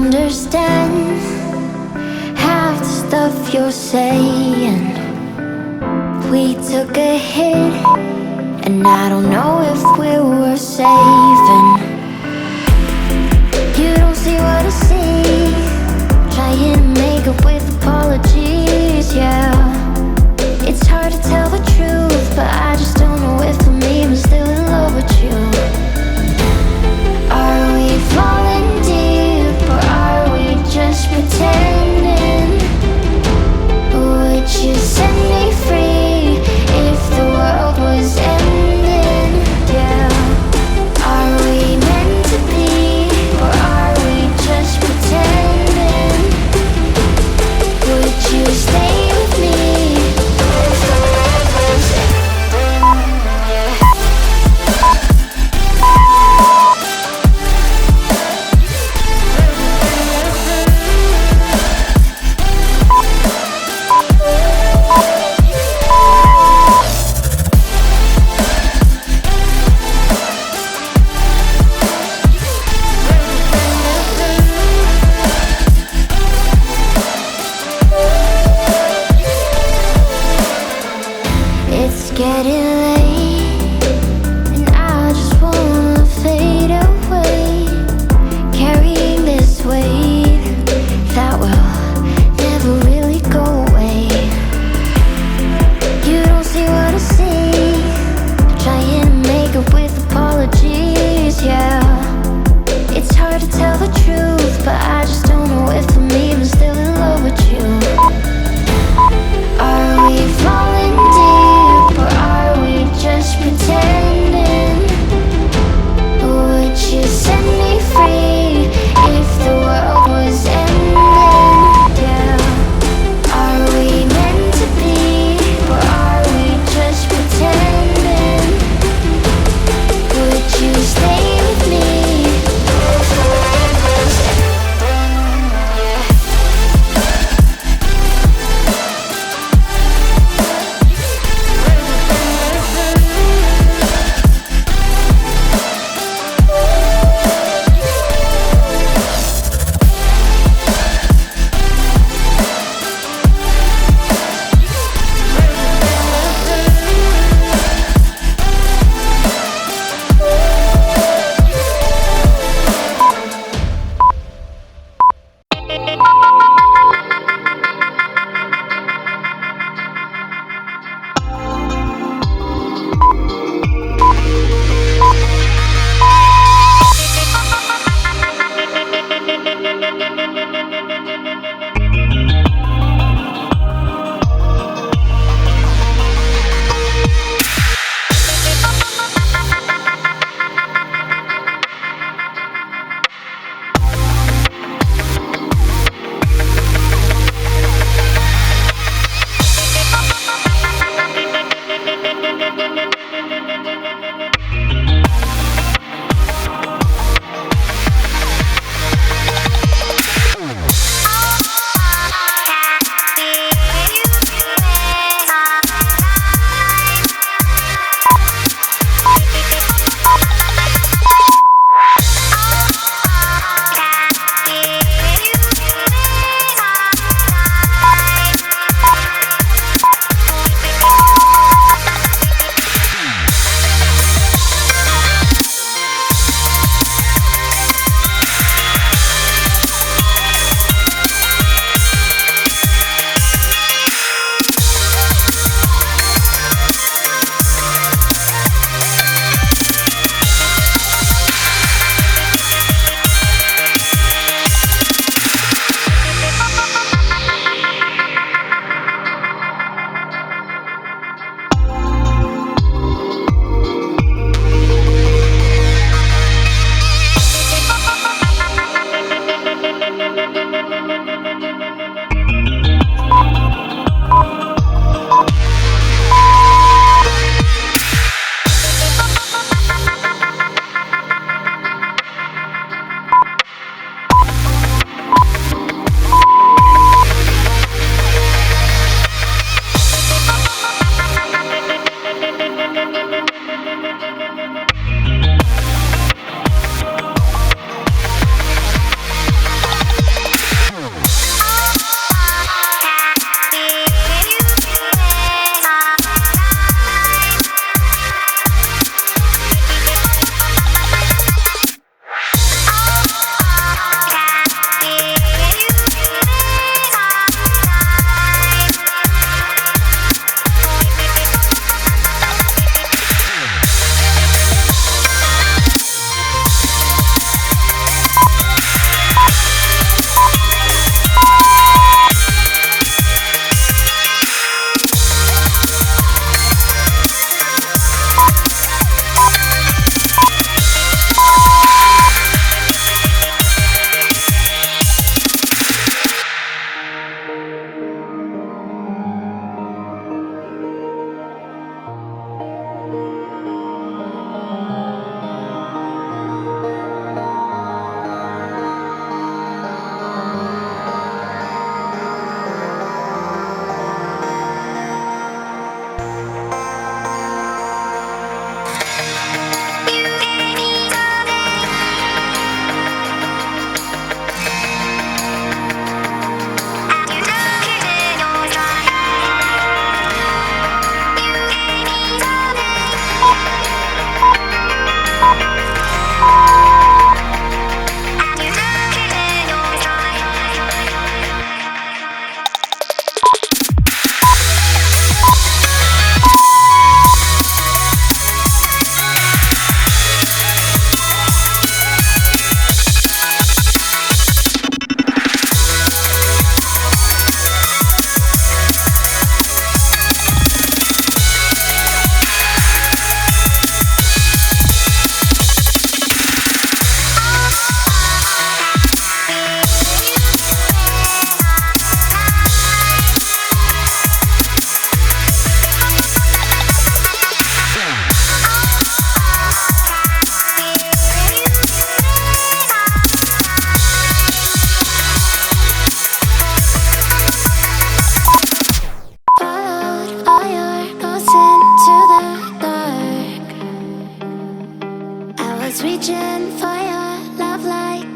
understand half the stuff you're saying. We took a hit, and I don't know if we were safe. And you don't see what I see, trying to make up with apologies, yeah. It's hard to tell the truth, but I just don't know if I'm even still in love with you. Are we falling deep, or are we just pretending? Would you set me free if the world was ending? Yeah. Are we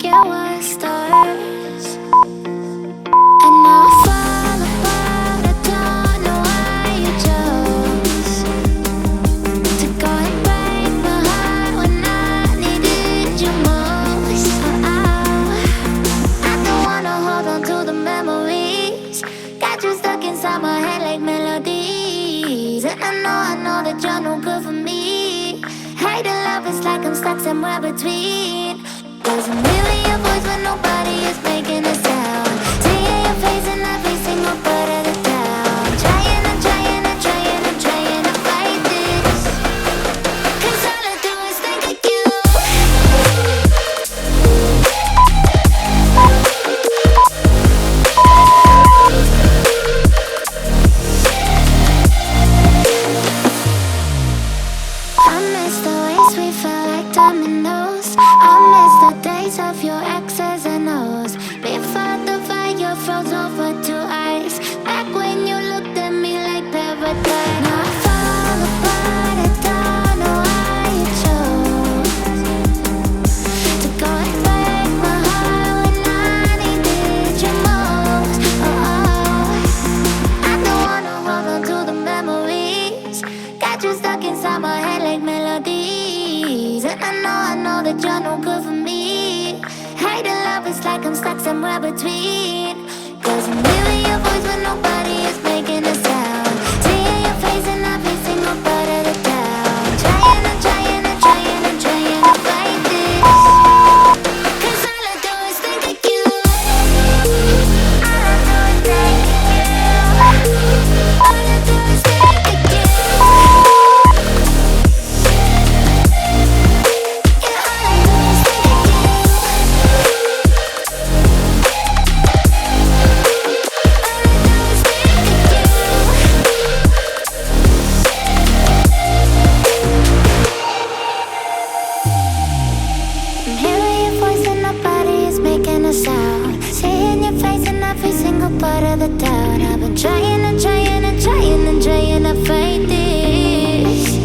you were stars. And now I fall apart, I don't know why you chose to go and break my heart when I needed you most. I don't wanna hold on to the memories, got you stuck inside my head like melodies. And I know that you're no good for me. Hate and love is like I'm stuck somewhere between. Cause I'm hearing your voice when nobody is making a sound, seeing your face in every single part of the town. Trying and trying and trying and trying to fight this, cause all I do is think of you. I miss the ways we felt like dominoes. I miss the days of your X's and O's. Before the fire froze over to ice, back when you looked at me like paradise. Now I fall apart, I don't know why you chose to go and break my heart when I needed you most. I don't wanna hold on to the memories, got you stuck inside my head like melodies. And I know that you're no good for me. Hate and love is like I'm stuck somewhere between. Cause I'm hearing your voice when nobody is making a sound, seeing your face in every single part of the town. Trying and trying and trying and trying to fight this, cause all I do is think of you. All I do is think of you. All I do is think of you. Yeah, all I do is think of you. I'm hearing your voice and nobody is making a sound, seeing your face in every single part of the town. I've been trying and trying and trying and trying to fight this.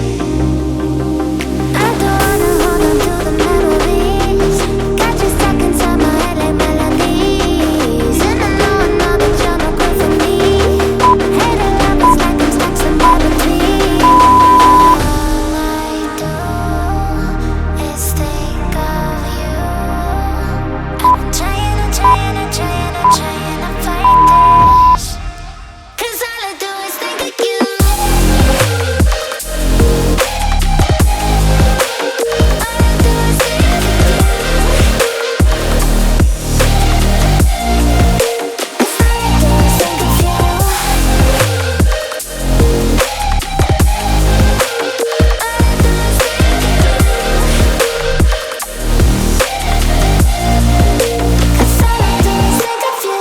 I don't wanna hold on to the memories, got you stuck inside my head like melodies. And I know that you're no good for me. Hate and love is like I'm stuck somewhere between. All I do is think of you. I've been trying and trying and trying and trying to fight this, cause all I do is think of you. All I do is think of you. All I do is think of you. Cause all I do is think of you.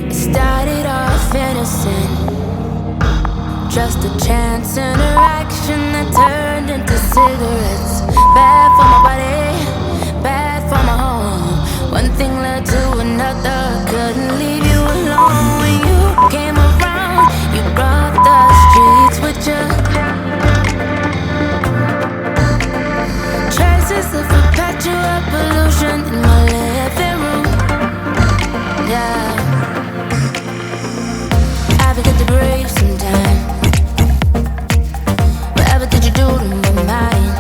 It started off innocent, just a chance interaction that turned into cigarettes. Bad for my body, bad for my home. One thing led to another, couldn't leave you alone. When you came around, you brought the streets with you. Traces of perpetual pollution in my living room. Yeah, I forget to breathe sometime. Whatever did you do to my mind?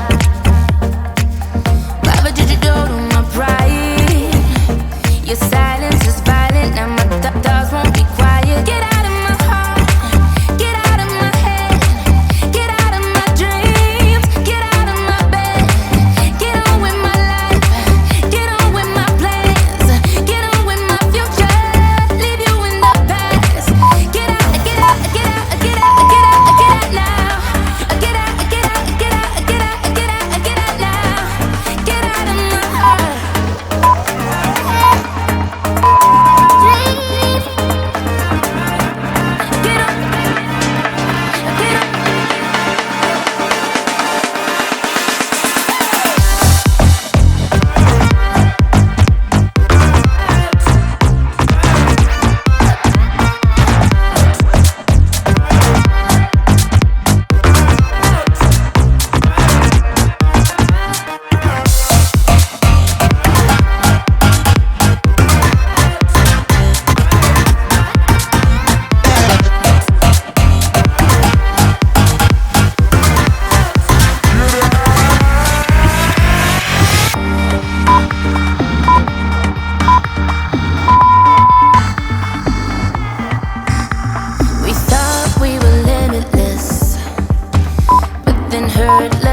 hurt